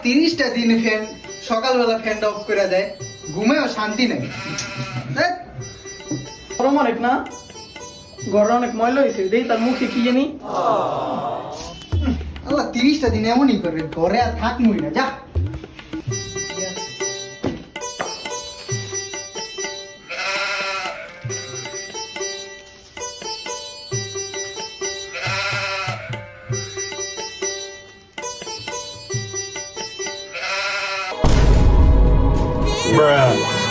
30টা দিন ফ্যান সকালবেলা ফ্যানটা অফ করে দেয়, ঘুমেও শান্তি নেই। গরম অনেক না, ঘরে অনেক ময়লা হয়েছে, দেই তার মুখে কি জানি। আল্লাহ 30টা দিন এমনই করবে, ঘরে আর থাকমই না, যা। Bruh.